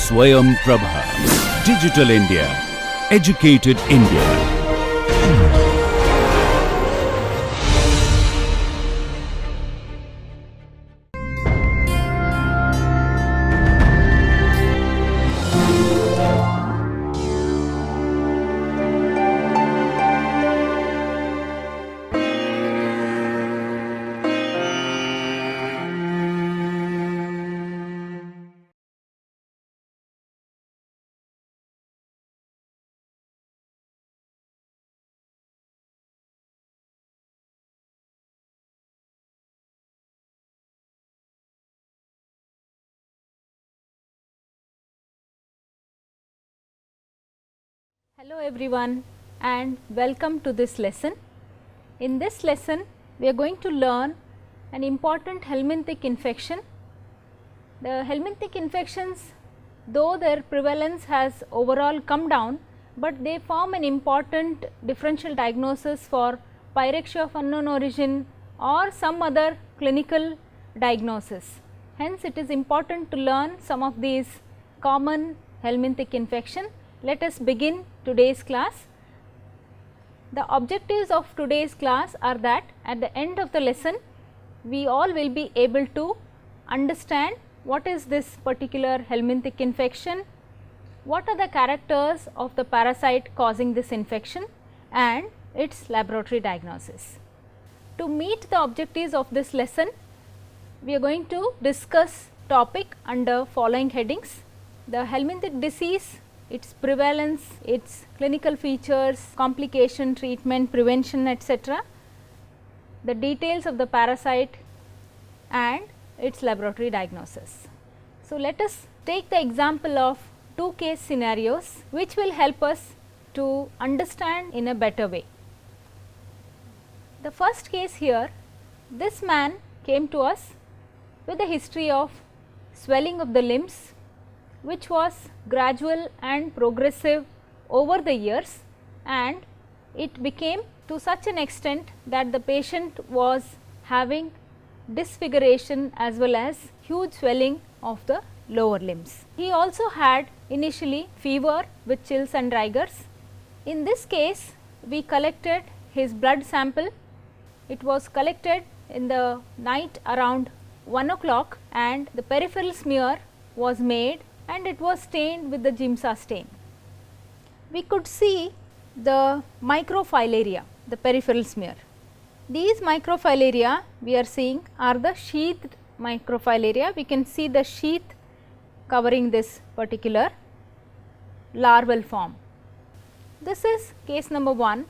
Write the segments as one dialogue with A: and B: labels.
A: Swayam Prabha. Digital India. Educated India.
B: Hello everyone and welcome to this lesson. In this lesson we are going to learn an important helminthic infection. The helminthic infections, though their prevalence has overall come down, but they form an important differential diagnosis for pyrexia of unknown origin or some other clinical diagnosis. Hence it is important to learn some of these common helminthic infection. Let us begin today's class. The objectives of today's class are that at the end of the lesson we all will be able to understand what is this particular helminthic infection, what are the characters of the parasite causing this infection and its laboratory diagnosis. To meet the objectives of this lesson, we are going to discuss topic under following headings: the helminthic disease, its prevalence, its clinical features, complication, treatment, prevention, etc., the details of the parasite and its laboratory diagnosis. So, let us take the example of two case scenarios which will help us to understand in a better way. The first case here, this man came to us with a history of swelling of the limbs which was gradual and progressive over the years, and it became to such an extent that the patient was having disfiguration as well as huge swelling of the lower limbs. He also had initially fever with chills and rigors. In this case we collected his blood sample. It was collected in the night around 1 o'clock and the peripheral smear was made and it was stained with the Giemsa stain. We could see the microfilaria, the peripheral smear. These microfilaria we are seeing are the sheathed microfilaria. We can see the sheath covering this particular larval form. This is case number 1.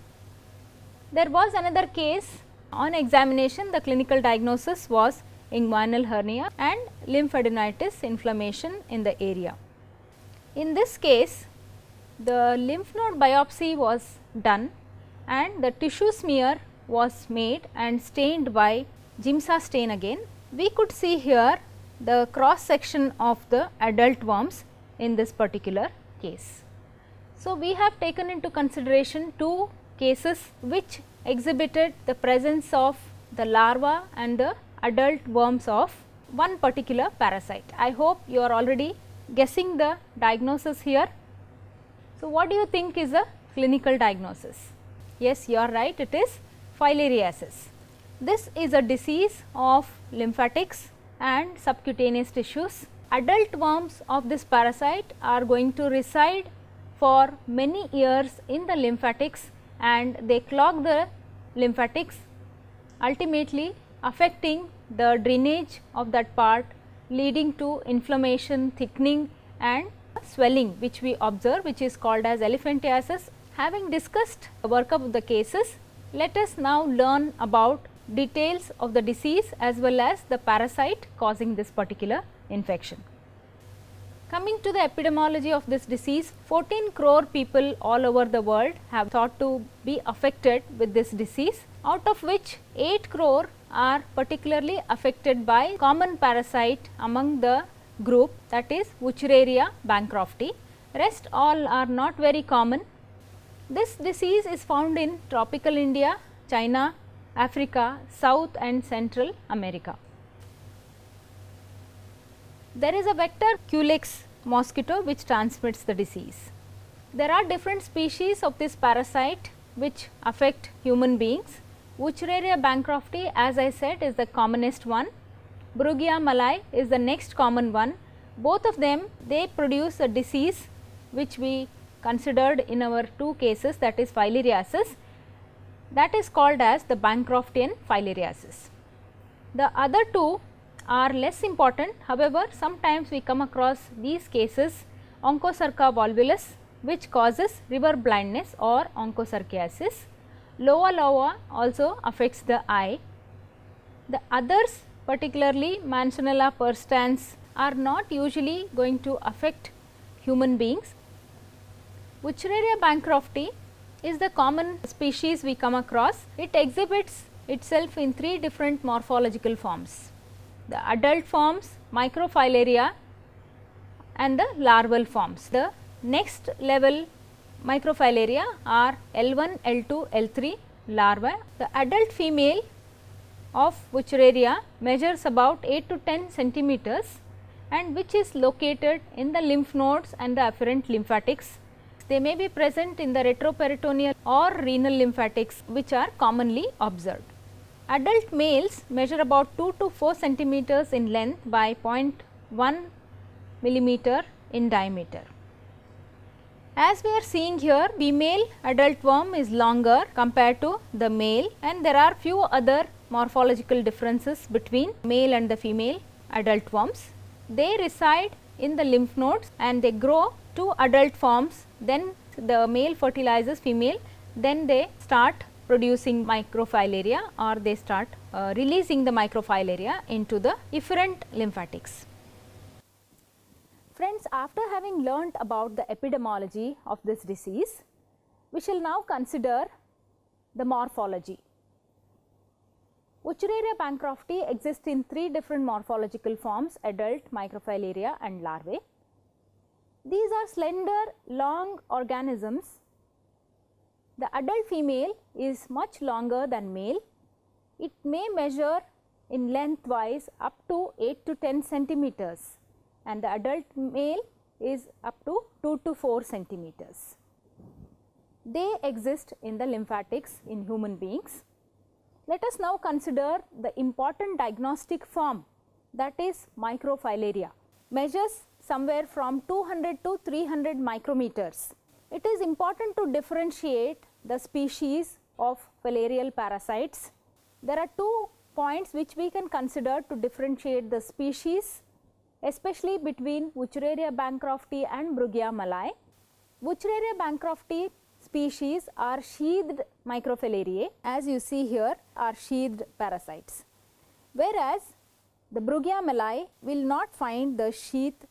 B: There was another case. On examination, the clinical diagnosis was inguinal hernia and lymphadenitis, inflammation in the area. In this case, the lymph node biopsy was done and the tissue smear was made and stained by Giemsa stain again. We could see here the cross section of the adult worms in this particular case. So, we have taken into consideration two cases which exhibited the presence of the larva and the adult worms of one particular parasite. I hope you are already guessing the diagnosis here. So, what do you think is a clinical diagnosis? Yes, you are right, it is filariasis. This is a disease of lymphatics and subcutaneous tissues. Adult worms of this parasite are going to reside for many years in the lymphatics and they clog the lymphatics, ultimately affecting the drainage of that part, leading to inflammation, thickening and swelling which we observe, which is called as elephantiasis. Having discussed the workup of the cases, let us now learn about details of the disease as well as the parasite causing this particular infection. Coming to the epidemiology of this disease, 14 crore people all over the world have thought to be affected with this disease, out of which 8 crore are particularly affected by common parasite among the group, that is Wuchereria bancrofti. Rest all are not very common. This disease is found in tropical India, China, Africa, South and Central America. There is a vector Culex mosquito which transmits the disease. There are different species of this parasite which affect human beings. Wuchereria bancrofti, as I said, is the commonest one. Brugia malai is the next common one. Both of them, they produce a disease which we considered in our two cases, that is filariasis, that is called as the bancrofti and filariasis. The other two are less important, however, sometimes we come across these cases, onchocerca volvulus, which causes river blindness or onchocerciasis. Loa loa also affects the eye. The others, particularly Mansionella perstans, are not usually going to affect human beings. Wuchereria bancrofti is the common species we come across. It exhibits itself in three different morphological forms: the adult forms, microfilaria, and the larval forms. The next level microfilaria are L1, L2, L3 larvae. The adult female of Wuchereria measures about 8 to 10 centimeters and which is located in the lymph nodes and the afferent lymphatics. They may be present in the retroperitoneal or renal lymphatics, which are commonly observed. Adult males measure about 2 to 4 centimeters in length by 0.1 millimeter in diameter. As we are seeing here, female adult worm is longer compared to the male, and there are few other morphological differences between male and the female adult worms. They reside in the lymph nodes and they grow to adult forms, then the male fertilizes female, then they start producing microfilaria or they start releasing the microfilaria into the efferent lymphatics. Friends, after having learnt about the epidemiology of this disease, we shall now consider the morphology. Wuchereria bancrofti exists in three different morphological forms: adult, microfilaria and larvae. These are slender, long organisms. The adult female is much longer than male. It may measure in lengthwise up to 8 to 10 centimeters, and the adult male is up to 2 to 4 centimeters. They exist in the lymphatics in human beings. Let us now consider the important diagnostic form, that is microfilaria. Measures somewhere from 200 to 300 micrometers. It is important to differentiate the species of filarial parasites. There are 2 points which we can consider to differentiate the species, especially between Wuchereria bancrofti and Brugia malai. Wuchereria bancrofti species are sheathed microfilariae, as you see here are sheathed parasites, whereas the Brugia malai will not find the sheath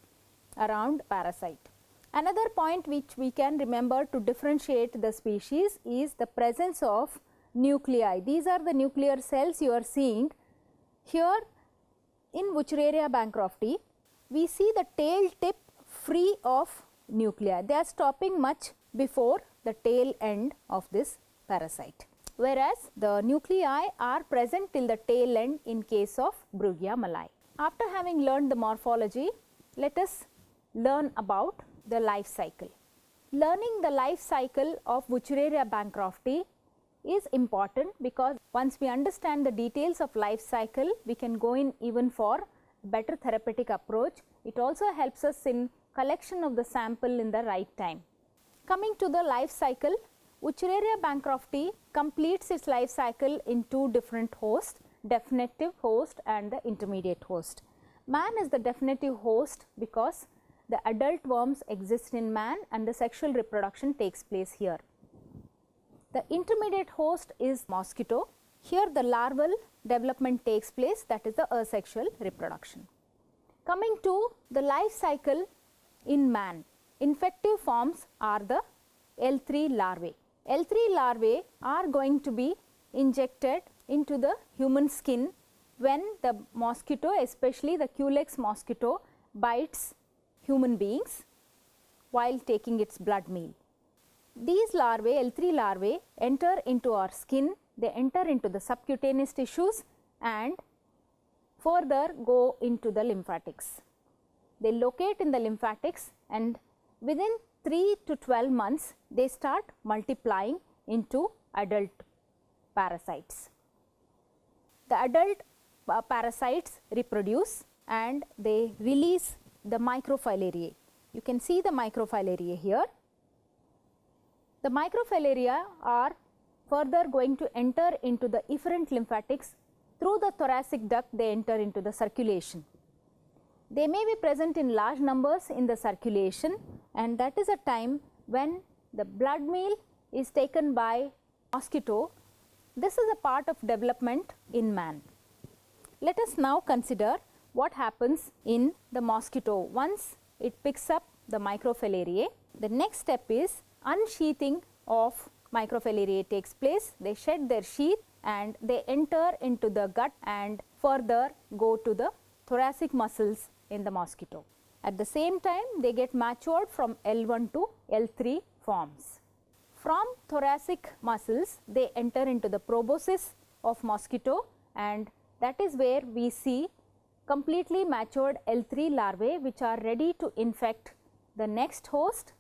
B: around parasite. Another point which we can remember to differentiate the species is the presence of nuclei. These are the nuclear cells you are seeing. Here in Wuchereria bancrofti, we see the tail tip free of nuclei. They are stopping much before the tail end of this parasite, whereas the nuclei are present till the tail end in case of Brugia malai. After having learned the morphology, let us learn about the life cycle. Learning the life cycle of Wuchereria bancrofti is important because once we understand the details of life cycle, we can go in even for better therapeutic approach. It also helps us in collection of the sample in the right time. Coming to the life cycle, Wuchereria bancrofti completes its life cycle in 2 different hosts, definitive host and the intermediate host. Man is the definitive host because the adult worms exist in man and the sexual reproduction takes place here. The intermediate host is mosquito. Here the larval development takes place, that is the asexual reproduction. Coming to the life cycle in man, infective forms are the L3 larvae. L3 larvae are going to be injected into the human skin when the mosquito, especially the Culex mosquito, bites human beings while taking its blood meal. These larvae, L3 larvae, enter into our skin, they enter into the subcutaneous tissues and further go into the lymphatics. they locate in the lymphatics, and within 3 to 12 months they start multiplying into adult parasites. The adult parasites reproduce and they release the microfilariae. You can see the microfilariae here. The microfilaria are further going to enter into the efferent lymphatics. Through the thoracic duct they enter into the circulation. They may be present in large numbers in the circulation, and that is a time when the blood meal is taken by mosquito. This is a part of development in man. Let us now consider what happens in the mosquito once it picks up the microfilariae. The next step is unsheathing of microfilariae takes place. They shed their sheath and they enter into the gut and further go to the thoracic muscles in the mosquito. At the same time, they get matured from L1 to L3 forms. From thoracic muscles, they enter into the proboscis of mosquito, and that is where we see completely matured L3 larvae which are ready to infect the next host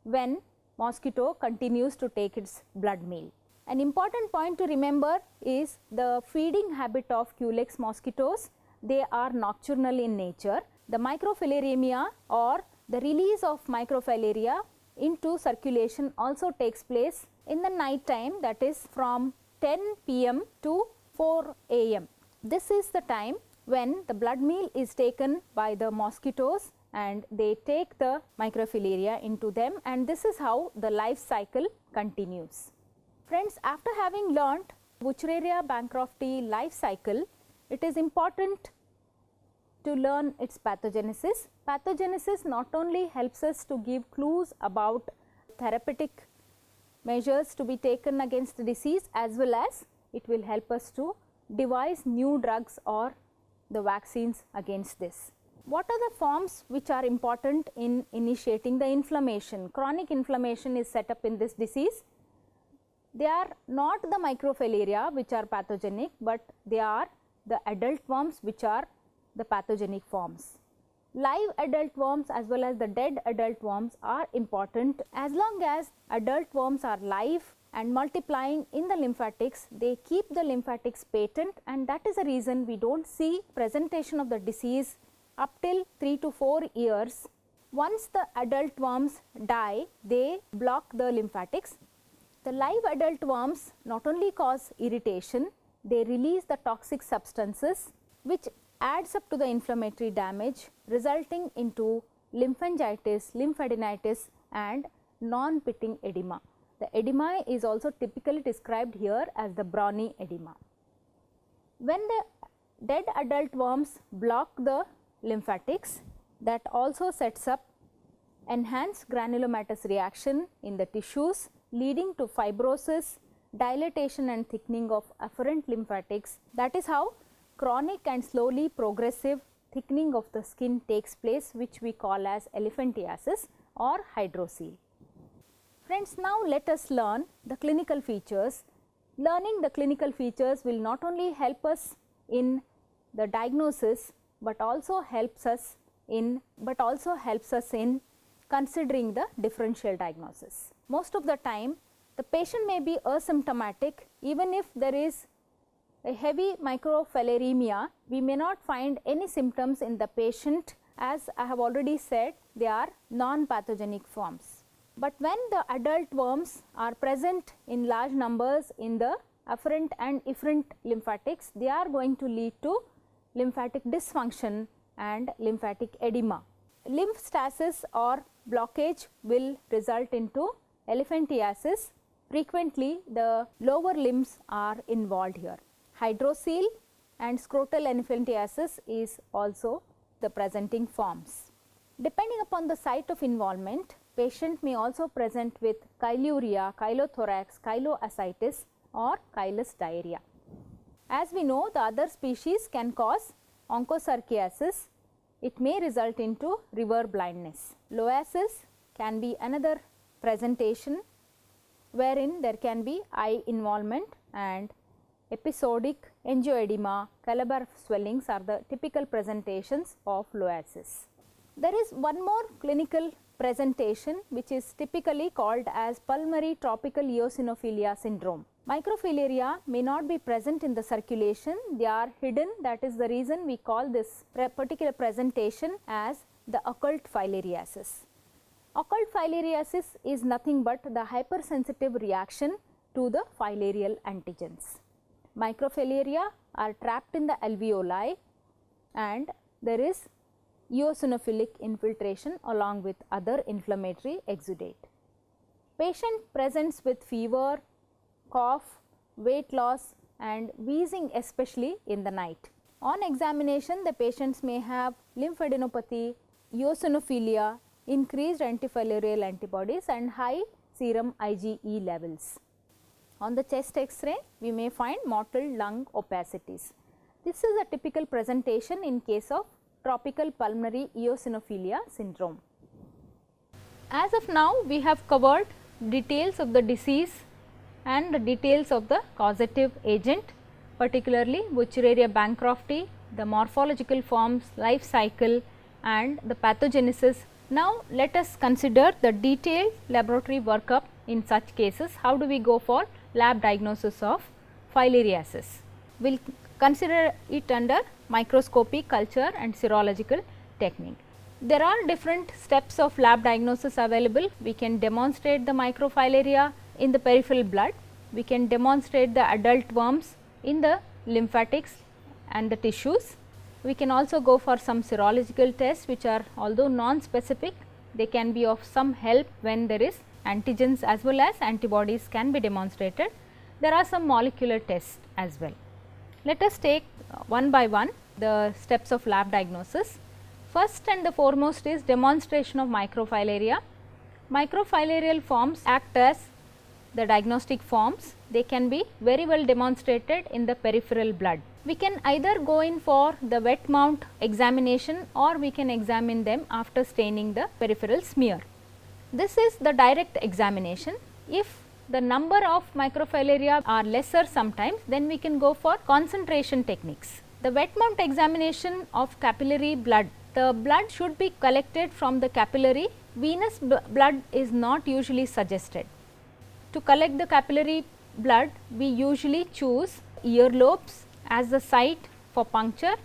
B: when mosquito continues to take its blood meal. An important point to remember is the feeding habit of Culex mosquitoes. They are nocturnal in nature. The microfilariemia or the release of microfilaria into circulation also takes place in the night time, that is from 10 p.m. to 4 a.m. This is the time when the blood meal is taken by the mosquitoes and they take the microfilaria into them, and this is how the life cycle continues. Friends, after having learnt Wuchereria bancrofti life cycle, it is important to learn its pathogenesis. Pathogenesis not only helps us to give clues about therapeutic measures to be taken against the disease, as well as it will help us to devise new drugs or the vaccines against this. What are the forms which are important in initiating the inflammation? Chronic inflammation is set up in this disease. They are not the microfilaria which are pathogenic, but they are the adult worms which are the pathogenic forms. Live adult worms as well as the dead adult worms are important. As long as adult worms are live and multiplying in the lymphatics, they keep the lymphatics patent, and that is the reason we do not see presentation of the disease up till 3 to 4 years. Once the adult worms die, they block the lymphatics. The live adult worms not only cause irritation, they release the toxic substances which adds up to the inflammatory damage, resulting into lymphangitis, lymphadenitis and non-pitting edema. The edema is also typically described here as the brawny edema. When the dead adult worms block the lymphatics, that also sets up enhanced granulomatous reaction in the tissues, leading to fibrosis, dilatation and thickening of afferent lymphatics. That is how chronic and slowly progressive thickening of the skin takes place, which we call as elephantiasis or hydrocele. Friends, now let us learn the clinical features. Learning the clinical features will not only help us in the diagnosis, but also helps us in considering the differential diagnosis. Most of the time the patient may be asymptomatic. Even if there is a heavy microfilaremia, we may not find any symptoms in the patient. As I have already said, they are non-pathogenic forms. But when the adult worms are present in large numbers in the afferent and efferent lymphatics, they are going to lead to lymphatic dysfunction and lymphatic edema. Lymph stasis or blockage will result into elephantiasis. Frequently the lower limbs are involved here. Hydrocele and scrotal elephantiasis is also the presenting forms. Depending upon the site of involvement, patient may also present with chyluria, chylothorax, chyloascites or chylous diarrhea. As we know, the other species can cause onchocerciasis. It may result into river blindness. Loasis can be another presentation wherein there can be eye involvement, and episodic angioedema, calabar swellings are the typical presentations of loasis. There is one more clinical presentation which is typically called as pulmonary tropical eosinophilia syndrome. Microfilaria may not be present in the circulation, they are hidden, that is the reason we call this particular presentation as the occult filariasis. Occult filariasis is nothing but the hypersensitive reaction to the filarial antigens. Microfilaria are trapped in the alveoli and there is eosinophilic infiltration along with other inflammatory exudate. Patient presents with fever, cough, weight loss and wheezing especially in the night. On examination, the patients may have lymphadenopathy, eosinophilia, increased antifilarial antibodies and high serum IgE levels. On the chest X-ray, we may find mottled lung opacities. This is a typical presentation in case of tropical pulmonary eosinophilia syndrome. As of now, we have covered details of the disease and the details of the causative agent, particularly Wuchereria bancrofti, the morphological forms, life cycle and the pathogenesis. Now, let us consider the detailed laboratory workup in such cases. How do we go for lab diagnosis of filariasis? We will consider it under microscopy, culture and serological technique. There are different steps of lab diagnosis available. We can demonstrate the microfilaria in the peripheral blood, we can demonstrate the adult worms in the lymphatics and the tissues. We can also go for some serological tests which are, although non-specific, they can be of some help when there is antigens as well as antibodies can be demonstrated. There are some molecular tests as well. Let us take one by one the steps of lab diagnosis. First and the foremost is demonstration of microfilaria. Microfilarial forms act as the diagnostic forms. They can be very well demonstrated in the peripheral blood. We can either go in for the wet mount examination or we can examine them after staining the peripheral smear. This is the direct examination. If the number of microfilaria are lesser sometimes, then we can go for concentration techniques. The wet mount examination of capillary blood, the blood should be collected from the capillary. Venous blood is not usually suggested. To collect the capillary blood, we usually choose earlobes as the site for puncture.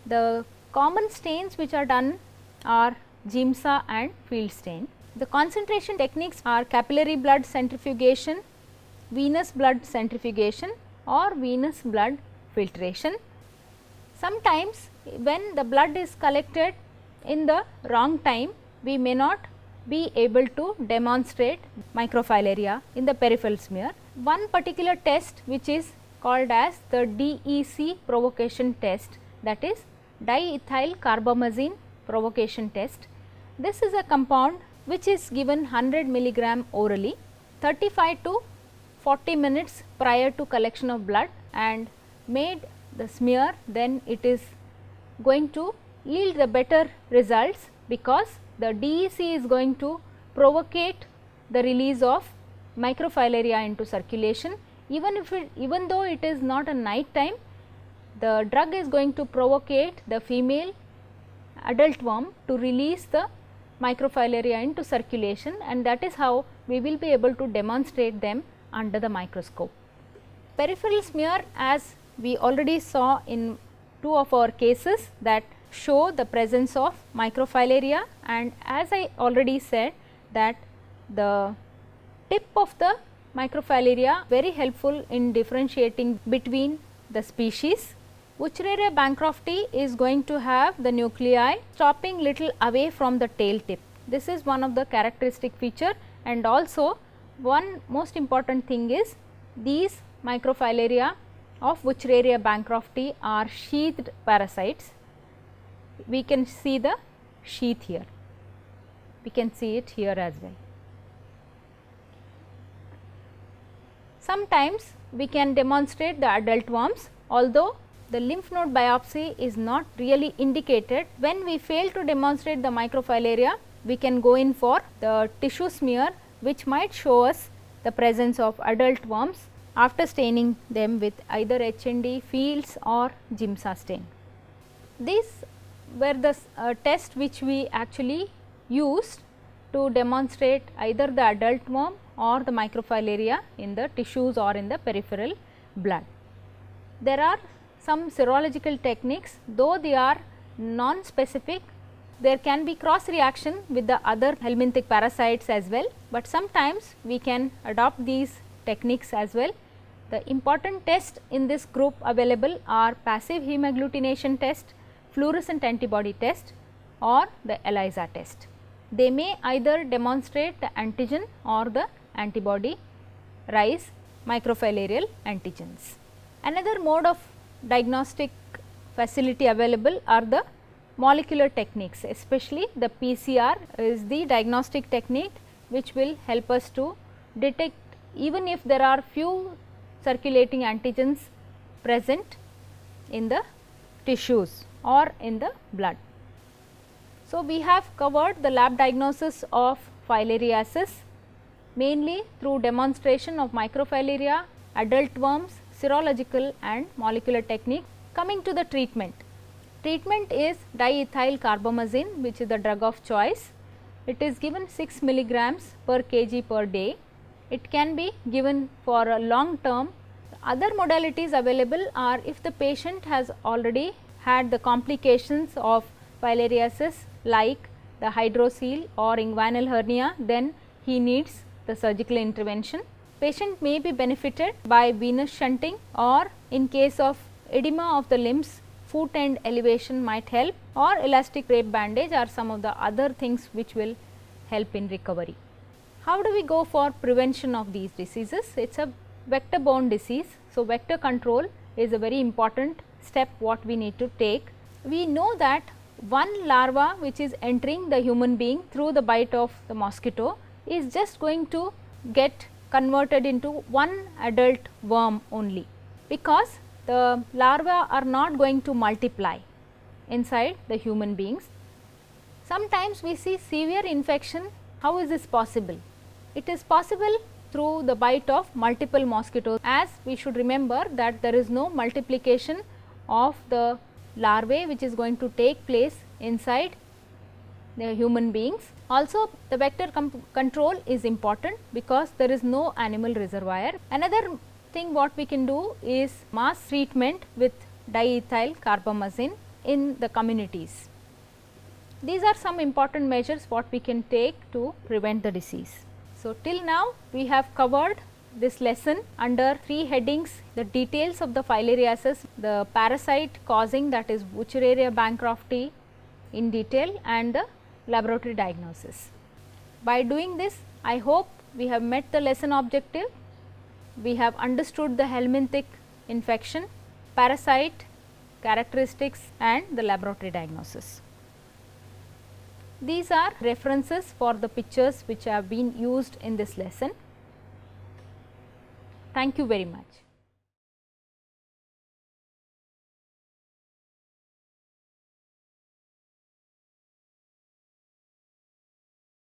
B: The common stains which are done are Giemsa and field stain. The concentration techniques are capillary blood centrifugation, venous blood centrifugation or venous blood filtration. Sometimes when the blood is collected in the wrong time, we may not be able to demonstrate microfilaria in the peripheral smear. One particular test which is called as the DEC provocation test, that is diethylcarbamazine provocation test. This is a compound which is given 100 milligram orally 35 to 40 minutes prior to collection of blood and made the smear, then it is going to yield the better results because the DEC is going to provocate the release of microfilaria into circulation. Even though it is not a night time, the drug is going to provocate the female adult worm to release the microfilaria into circulation, and that is how we will be able to demonstrate them under the microscope. Peripheral smear, as we already saw in two of our cases, that show the presence of microfilaria, and as I already said that the tip of the microfilaria very helpful in differentiating between the species. Wuchereria bancrofti is going to have the nuclei stopping little away from the tail tip. This is one of the characteristic feature, and also one most important thing is these microfilaria of Wuchereria bancrofti are sheathed parasites. We can see the sheath here, we can see it here as well. Sometimes we can demonstrate the adult worms, although the lymph node biopsy is not really indicated. When we fail to demonstrate the microfilaria, we can go in for the tissue smear, which might show us the presence of adult worms after staining them with either HND, fields or Giemsa stain. These were the test which we actually used to demonstrate either the adult worm or the microfilaria in the tissues or in the peripheral blood. There are some serological techniques, though they are non-specific. There can be cross reaction with the other helminthic parasites as well, but sometimes we can adopt these techniques as well. The important tests in this group available are passive hemagglutination test, fluorescent antibody test or the ELISA test. They may either demonstrate the antigen or the antibody rise microfilarial antigens. Another mode of diagnostic facility available are the molecular techniques, especially the PCR is the diagnostic technique which will help us to detect even if there are few circulating antigens present in the tissues or in the blood. So, we have covered the lab diagnosis of filariasis mainly through demonstration of microfilaria, adult worms, serological and molecular technique. Coming to the treatment. Treatment is diethylcarbamazine, which is the drug of choice. It is given 6 milligrams per kg per day. It can be given for a long term. Other modalities available are if the patient has already had the complications of filariasis like the hydrocele or inguinal hernia, then he needs the surgical intervention. Patient may be benefited by venous shunting, or in case of edema of the limbs, foot end elevation might help, or elastic drape bandage are some of the other things which will help in recovery. How do we go for prevention of these diseases? It is a vector borne disease. So, vector control is a very important step what we need to take. We know that one larva which is entering the human being through the bite of the mosquito is just going to get converted into one adult worm only, because the larvae are not going to multiply inside the human beings. Sometimes we see severe infection. How is this possible? It is possible through the bite of multiple mosquitoes, as we should remember that there is no multiplication of the larvae which is going to take place inside the human beings. Also, the vector control is important because there is no animal reservoir. Another thing what we can do is mass treatment with diethylcarbamazine in the communities. These are some important measures what we can take to prevent the disease. So, till now we have covered this lesson under 3 headings: the details of the filariasis, the parasite causing, that is Wuchereria bancrofti in detail, and the laboratory diagnosis. By doing this, I hope we have met the lesson objective. We have understood the helminthic infection, parasite characteristics and the laboratory diagnosis. These are references for the pictures which have been used in this lesson. Thank you very much.